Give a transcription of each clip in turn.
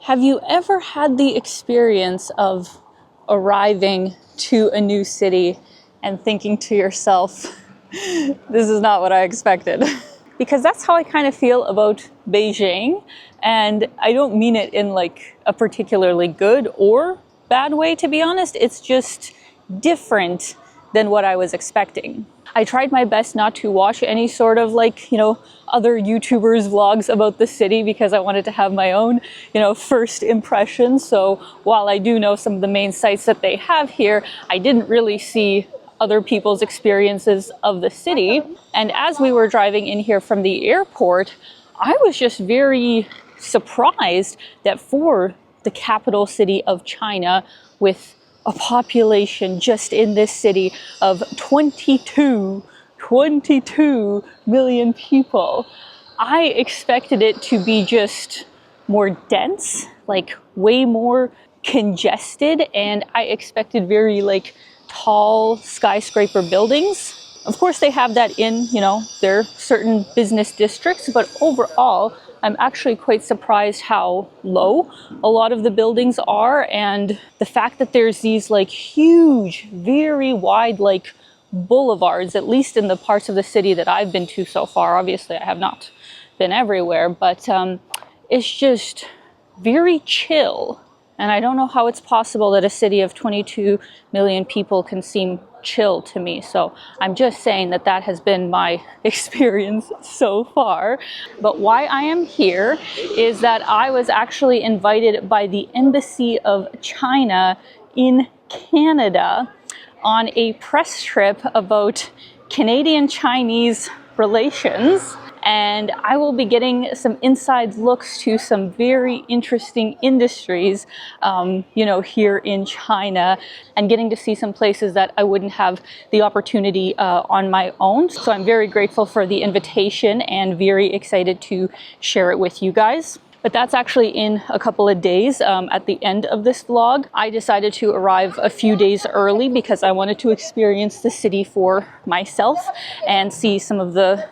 Have you ever had the experience of arriving to a new city and thinking to yourself, this is not what I expected? Because that's how I kind of feel about Beijing. And I don't mean it in like a particularly good or bad way, to be honest. It's just different than what I was expecting. I tried my best not to watch any sort of like, other YouTubers' vlogs about the city because I wanted to have my own, first impressions. So while I do know some of the main sites that they have here, I didn't really see other people's experiences of the city. And as we were driving in here from the airport, I was just very surprised that for the capital city of China, with a population just in this city of 22 million people, I expected it to be just more dense, like way more congested, and I expected very like tall skyscraper buildings. Of course, they have that in, their certain business districts, but overall, I'm actually quite surprised how low a lot of the buildings are, and the fact that there's these like huge, very wide like boulevards, at least in the parts of the city that I've been to so far. Obviously, I have not been everywhere, but it's just very chill. And I don't know how it's possible that a city of 22 million people can seem chill to me. So I'm just saying that that has been my experience so far. But why I am here is that I was actually invited by the Embassy of China in Canada on a press trip about Canadian-Chinese relations. And I will be getting some inside looks to some very interesting industries, here in China, and getting to see some places that I wouldn't have the opportunity on my own. So I'm very grateful for the invitation and very excited to share it with you guys. But that's actually in a couple of days. At the end of this vlog, I decided to arrive a few days early because I wanted to experience the city for myself and see some of the,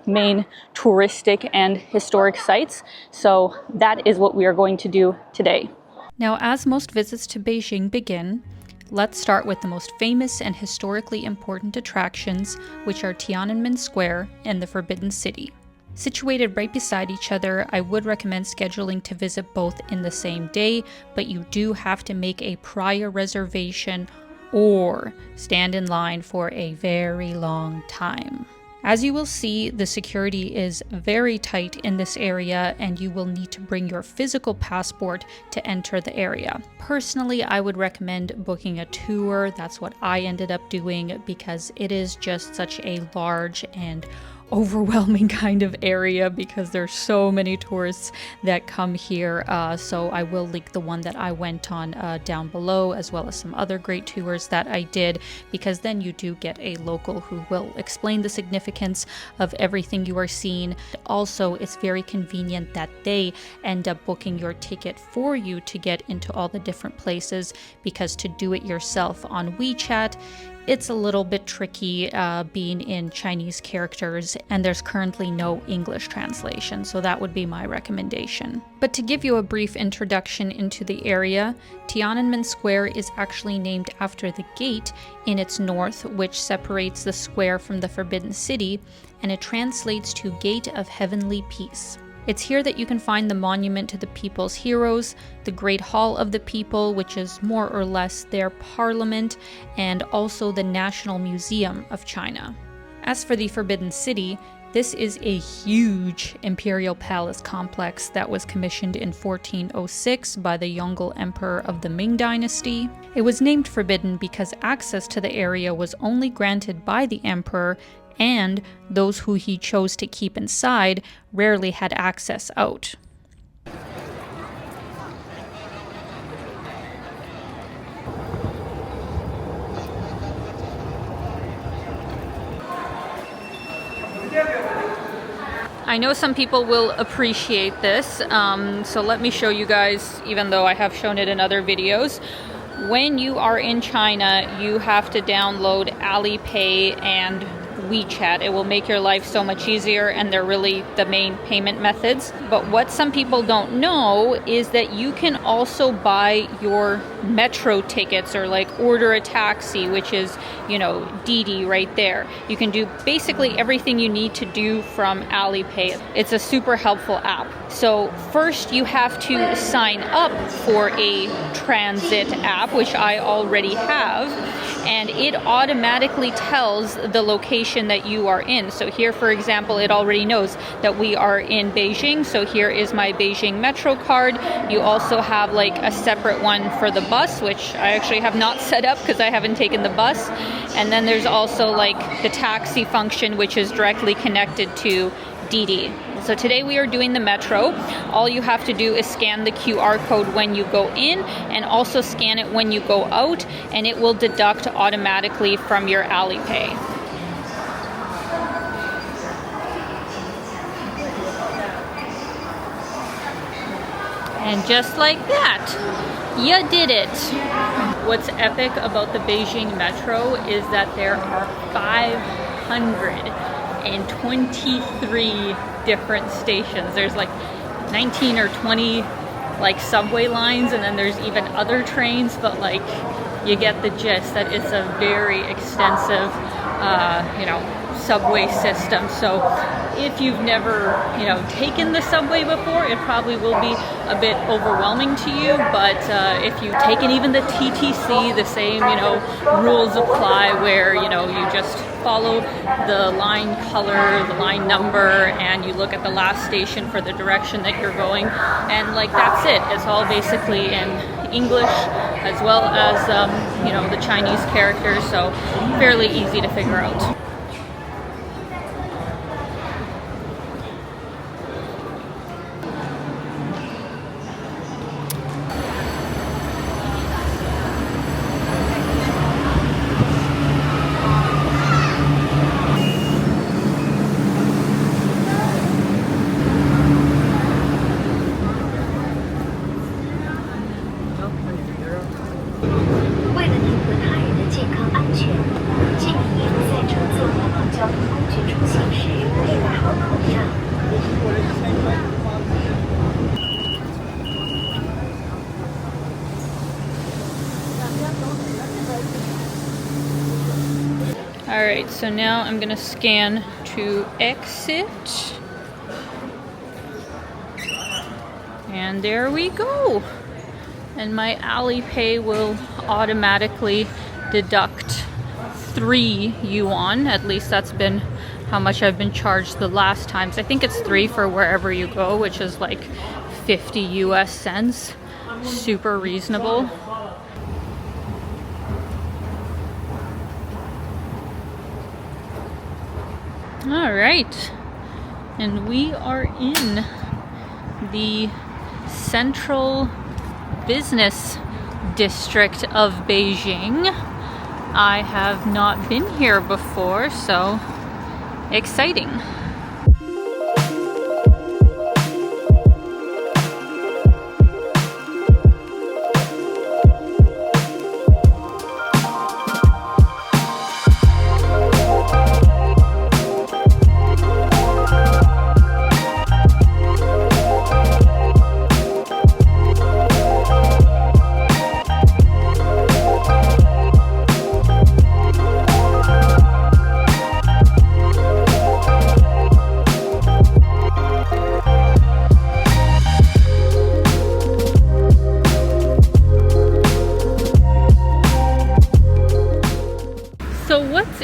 main touristic and historic sites. So that is what we are going to do today. Now, as most visits to Beijing begin, let's start with the most famous and historically important attractions, which are Tiananmen Square and the Forbidden City. Situated right beside each other, I would recommend scheduling to visit both in the same day, but you do have to make a prior reservation or stand in line for a very long time. As you will see, the security is very tight in this area, and you will need to bring your physical passport to enter the area. Personally, I would recommend booking a tour. That's what I ended up doing because it is just such a large and overwhelming kind of area because there's so many tourists that come here. So I will link the one that I went on down below, as well as some other great tours that I did, because then you do get a local who will explain the significance of everything you are seeing. Also, it's very convenient that they end up booking your ticket for you to get into all the different places, because to do it yourself on WeChat, it's a little bit tricky being in Chinese characters, and there's currently no English translation, so that would be my recommendation. But to give you a brief introduction into the area, Tiananmen Square is actually named after the gate in its north, which separates the square from the Forbidden City, and it translates to Gate of Heavenly Peace. It's here that you can find the monument to the people's heroes, the Great Hall of the People, which is more or less their parliament, and also the National Museum of China. As for the Forbidden City, this is a huge imperial palace complex that was commissioned in 1406 by the Yongle Emperor of the Ming Dynasty. It was named Forbidden because access to the area was only granted by the emperor, and those who he chose to keep inside rarely had access out. I know some people will appreciate this, so let me show you guys, even though I have shown it in other videos. When you are in China, you have to download Alipay and WeChat. It will make your life so much easier, and they're really the main payment methods. But what some people don't know is that you can also buy your metro tickets, or like order a taxi, which is, you know, Didi right there. You can do basically everything you need to do from Alipay. It's a super helpful app. So first you have to sign up for a transit app, which I already have, and it automatically tells the location that you are in. So here, for example, it already knows that we are in Beijing. So here is my Beijing Metro card. You also have like a separate one for the bus, which I actually have not set up because I haven't taken the bus. And then there's also like the taxi function, which is directly connected to Didi. So today we are doing the metro. All you have to do is scan the QR code when you go in, and also scan it when you go out, and it will deduct automatically from your Alipay. And just like that, you did it. What's epic about the Beijing Metro is that there are 523 different stations. There's like 19 or 20 like subway lines, and then there's even other trains, but like you get the gist that it's a very extensive subway system. So if you've never taken the subway before, it probably will be a bit overwhelming to you, but if you've taken even the TTC, the same rules apply, where you just follow the line color, the line number, and you look at the last station for the direction that you're going, and like that's it. It's all basically in English, as well as the Chinese characters, so fairly easy to figure out. Alright, so now I'm gonna scan to exit. And there we go. And my Alipay will automatically deduct 3 yuan. At least that's been how much I've been charged the last times. I think it's 3 for wherever you go, which is like 50 US cents. Super reasonable. All right, and we are in the central business district of Beijing. I have not been here before, so exciting.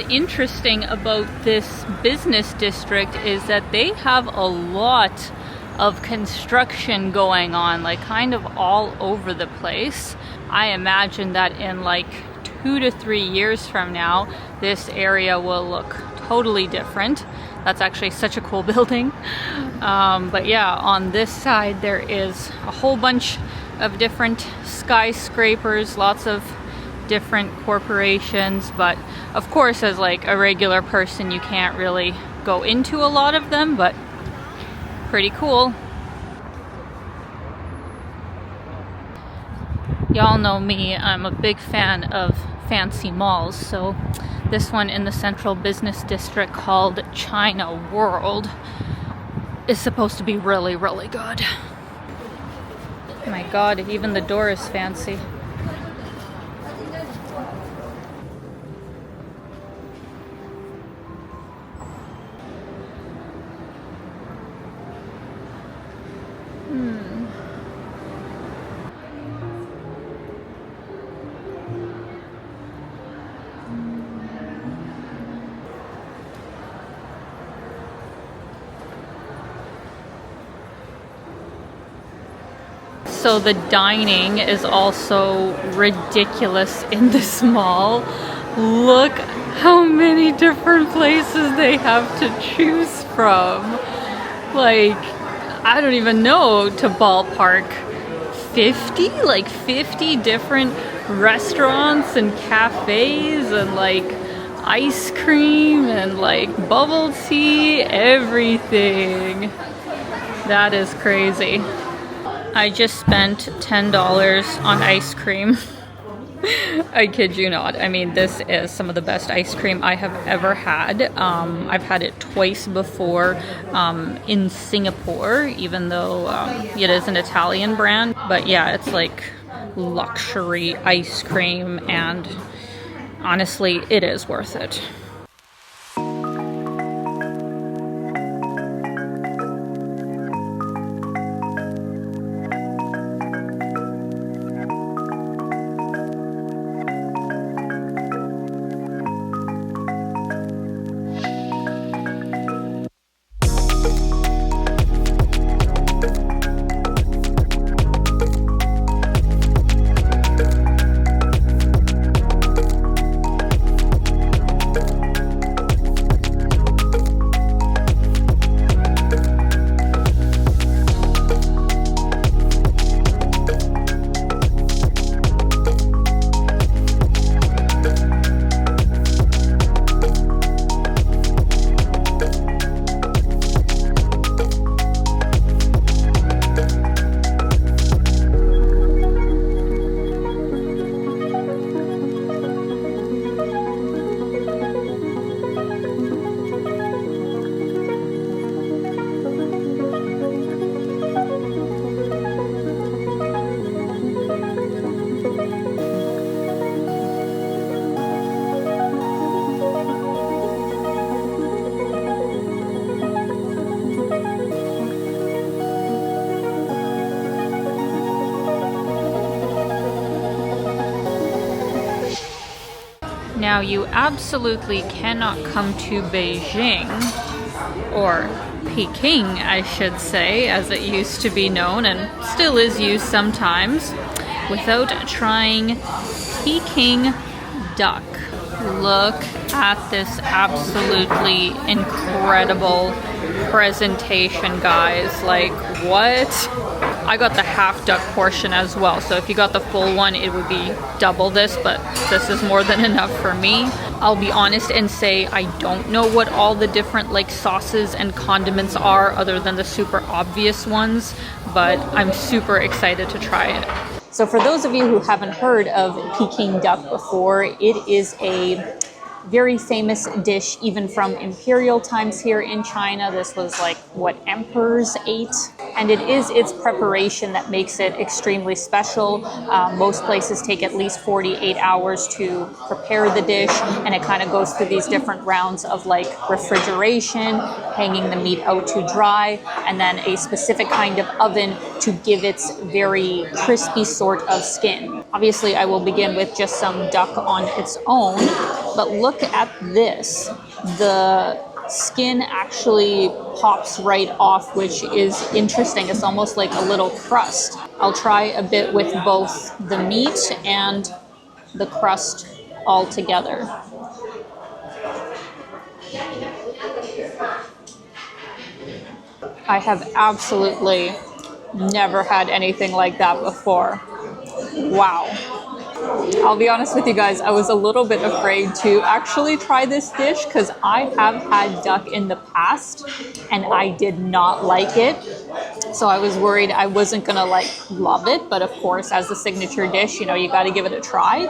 Interesting about this business district is that they have a lot of construction going on, like kind of all over the place. I imagine that in like 2 to 3 years from now, this area will look totally different. That's actually such a cool building. But yeah, on this side there is a whole bunch of different skyscrapers, lots of different corporations, but of course as like a regular person you can't really go into a lot of them, but pretty cool. Y'all know me, I'm a big fan of fancy malls. So this one in the central business district called China World is supposed to be really, really good. Oh my god, even the door is fancy. So the dining is also ridiculous in this mall. Look how many different places they have to choose from. Like, I don't even know, to ballpark 50? Like 50 different restaurants and cafes and like ice cream and like bubble tea, everything. That is crazy. I just spent $10 on ice cream. I kid you not. I mean, this is some of the best ice cream I have ever had. I've had it twice before in Singapore, even though it is an Italian brand. But yeah, it's like luxury ice cream, and honestly, it is worth it. Now, you absolutely cannot come to Beijing, or Peking, I should say, as it used to be known and still is used sometimes, without trying Peking Duck. Look at this absolutely incredible presentation, guys. Like, what? I got the half duck portion as well, so if you got the full one, it would be double this, but this is more than enough for me. I'll be honest and say I don't know what all the different like sauces and condiments are other than the super obvious ones, but I'm super excited to try it. So for those of you who haven't heard of Peking duck before, it is a very famous dish even from imperial times here in China. This was like what emperors ate, and it is its preparation that makes it extremely special. Most places take at least 48 hours to prepare the dish, and it kind of goes through these different rounds of like refrigeration, hanging the meat out to dry, and then a specific kind of oven to give its very crispy sort of skin. Obviously, I will begin with just some duck on its own, but look at this. The skin actually pops right off, which is interesting. It's almost like a little crust. I'll try a bit with both the meat and the crust all together. I have absolutely never had anything like that before. Wow. I'll be honest with you guys, I was a little bit afraid to actually try this dish because I have had duck in the past and I did not like it. So I was worried I wasn't gonna like love it, but of course as a signature dish, you know, you gotta give it a try.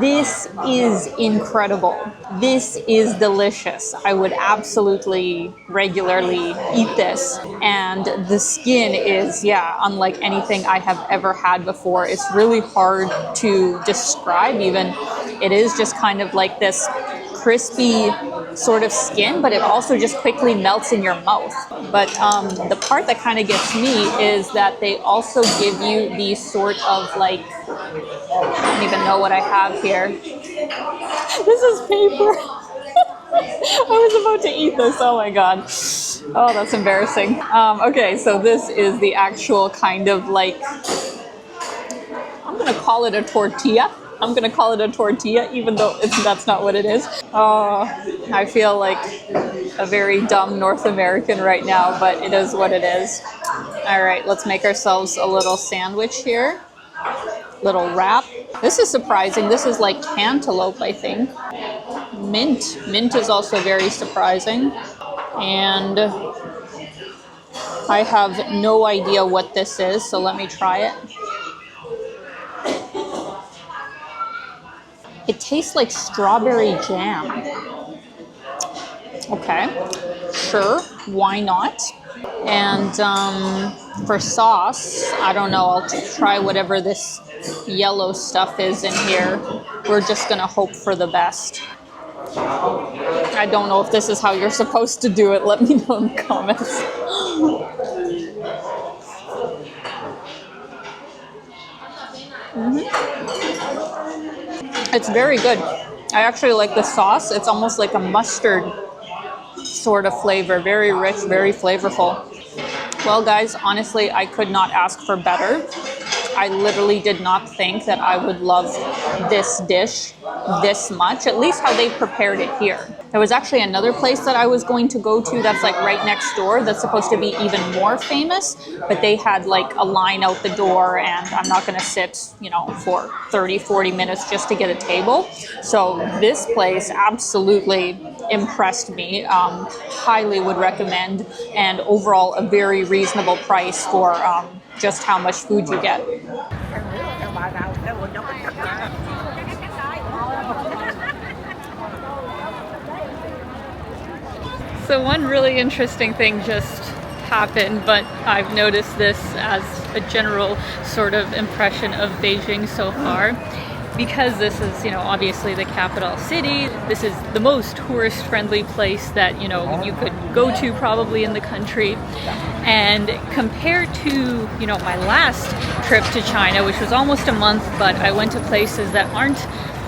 This is incredible. This is delicious. I would absolutely regularly eat this. And the skin is, yeah, unlike anything I have ever had before. It's really hard to describe even. It is just kind of like this crispy sort of skin, but it also just quickly melts in your mouth. But the part that kind of gets me is that they also give you these sort of like, I don't even know what I have here. This is paper. I was about to eat this. Oh my god. Oh, that's embarrassing. Okay, so this is the actual kind of like, I'm gonna call it a tortilla. I'm gonna call it a tortilla, even though that's not what it is. Oh, I feel like a very dumb North American right now, but it is what it is. All right, let's make ourselves a little sandwich here. Little wrap. This is surprising. This is like cantaloupe, I think. Mint. Mint is also very surprising. And I have no idea what this is, so let me try it. It tastes like strawberry jam. Okay, sure, why not? And for sauce, I don't know, I'll try whatever this yellow stuff is in here. We're just gonna hope for the best. I don't know if this is how you're supposed to do it. Let me know in the comments. It's very good. I actually like the sauce. It's almost like a mustard sort of flavor. Very rich, very flavorful. Well, guys, honestly, I could not ask for better. I literally did not think that I would love this dish this much, at least how they prepared it here. There was actually another place that I was going to go to that's like right next door that's supposed to be even more famous, but they had like a line out the door and I'm not going to sit, you know, for 30, 40 minutes just to get a table. So this place absolutely impressed me, highly would recommend, and overall a very reasonable price for just how much food you get. So one really interesting thing just happened, but I've noticed this as a general sort of impression of Beijing so far. Because this is, you know, obviously the capital city, this is the most tourist-friendly place that, you know, you could go to probably in the country. And compared to, you know, my last trip to China, which was almost a month, but I went to places that aren't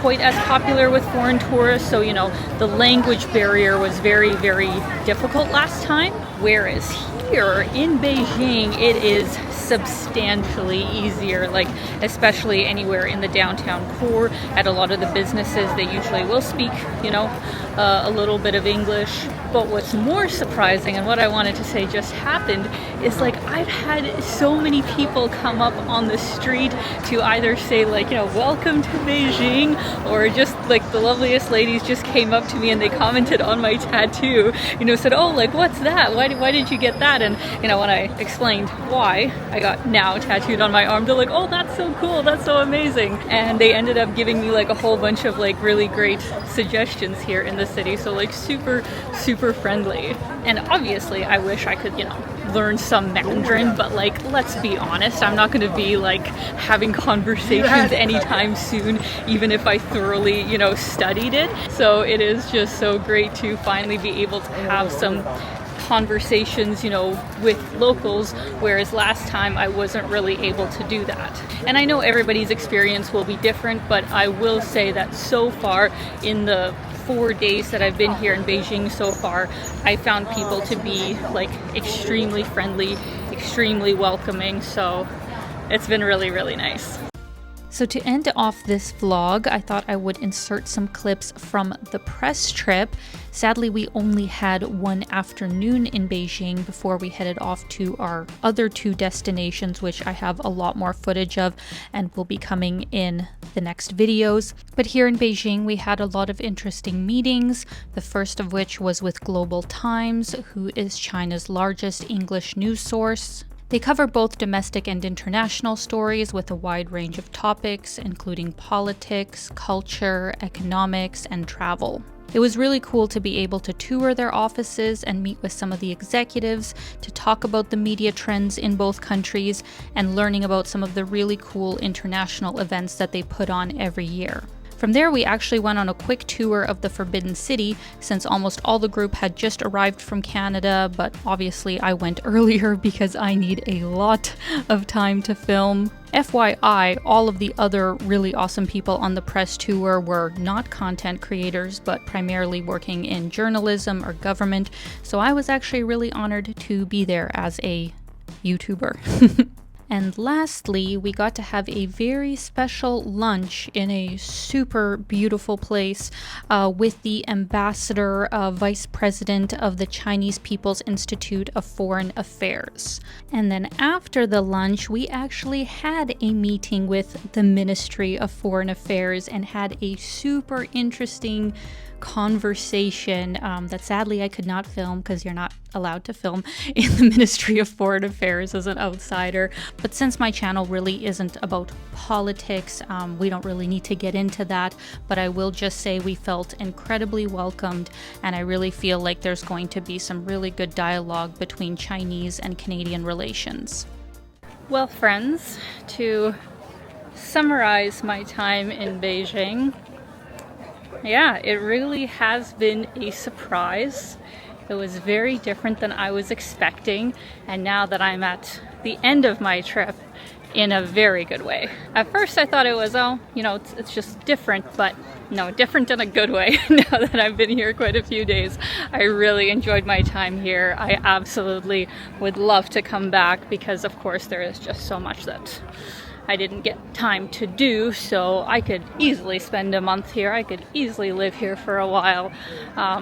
quite as popular with foreign tourists, so, you know, the language barrier was very, very difficult last time. Whereas here in Beijing, it is substantially easier, like especially anywhere in the downtown core. At a lot of the businesses, they usually will speak, you know, a little bit of English. But what's more surprising, and what I wanted to say just happened, is like I've had so many people come up on the street to either say like, you know, welcome to Beijing, or just like the loveliest ladies just came up to me and they commented on my tattoo, you know, said, oh, like what's that? Why did you get that? And, you know, when I explained why I got now tattooed on my arm, they're like, oh, that's so cool, that's so amazing. And they ended up giving me like a whole bunch of like really great suggestions here in the city. So like super friendly. And obviously I wish I could, you know, learn some Mandarin, but like, let's be honest, I'm not going to be like having conversations anytime soon, even if I thoroughly, you know, studied it. So it is just so great to finally be able to have some conversations, you know, with locals, whereas last time I wasn't really able to do that. And I know everybody's experience will be different, but I will say that so far in the 4 days that I've been here in Beijing so far, I found people to be like extremely friendly, extremely welcoming, so it's been really, really nice. So to end off this vlog, I thought I would insert some clips from the press trip. Sadly, we only had one afternoon in Beijing before we headed off to our other two destinations, which I have a lot more footage of and will be coming in the next videos. But here in Beijing, we had a lot of interesting meetings, the first of which was with Global Times, who is China's largest English news source. They cover both domestic and international stories with a wide range of topics, including politics, culture, economics, and travel. It was really cool to be able to tour their offices and meet with some of the executives to talk about the media trends in both countries and learning about some of the really cool international events that they put on every year. From there, we actually went on a quick tour of the Forbidden City, since almost all the group had just arrived from Canada, but obviously I went earlier because I need a lot of time to film. FYI, all of the other really awesome people on the press tour were not content creators, but primarily working in journalism or government, so I was actually really honored to be there as a YouTuber. And lastly, we got to have a very special lunch in a super beautiful place with the ambassador, vice president of the Chinese People's Institute of Foreign Affairs. And then after the lunch, we actually had a meeting with the Ministry of Foreign Affairs and had a super interesting conversation that sadly I could not film because you're not allowed to film in the Ministry of Foreign Affairs as an outsider. But since my channel really isn't about politics, we don't really need to get into that, but I will just say we felt incredibly welcomed, and I really feel like there's going to be some really good dialogue between Chinese and Canadian relations. Well, friends, to summarize my time in Beijing, yeah, it really has been a surprise. It was very different than I was expecting, and now that I'm at the end of my trip, in a very good way. At first I thought it was, it's just different, but no, different in a good way. Now that I've been here quite a few days, I really enjoyed my time here. I absolutely would love to come back because, of course, there is just so much that I didn't get time to do, so I could easily spend a month here. I could easily live here for a while.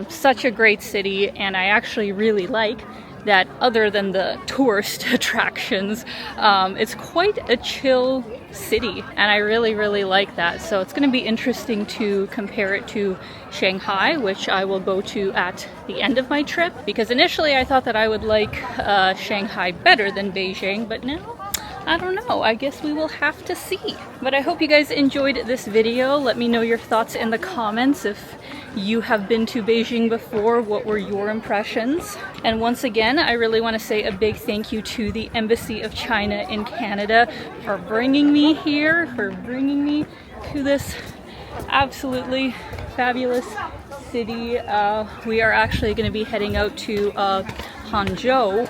Such a great city, and I actually really like that other than the tourist attractions, it's quite a chill city, and I really, really like that. So it's going to be interesting to compare it to Shanghai, which I will go to at the end of my trip, because initially I thought that I would like Shanghai better than Beijing, but now I don't know, I guess we will have to see. But I hope you guys enjoyed this video. Let me know your thoughts in the comments. If you have been to Beijing before, what were your impressions? And once again, I really want to say a big thank you to the Embassy of China in Canada for bringing me here, for bringing me to this absolutely fabulous city. We are actually going to be heading out to Hangzhou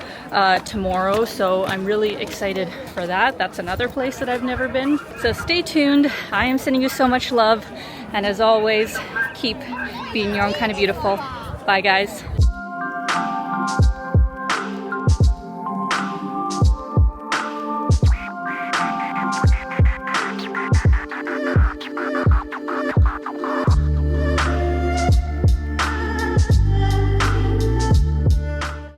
tomorrow, so I'm really excited for that. That's another place that I've never been. So stay tuned. I am sending you so much love, and as always, keep being your own kind of beautiful. Bye, guys.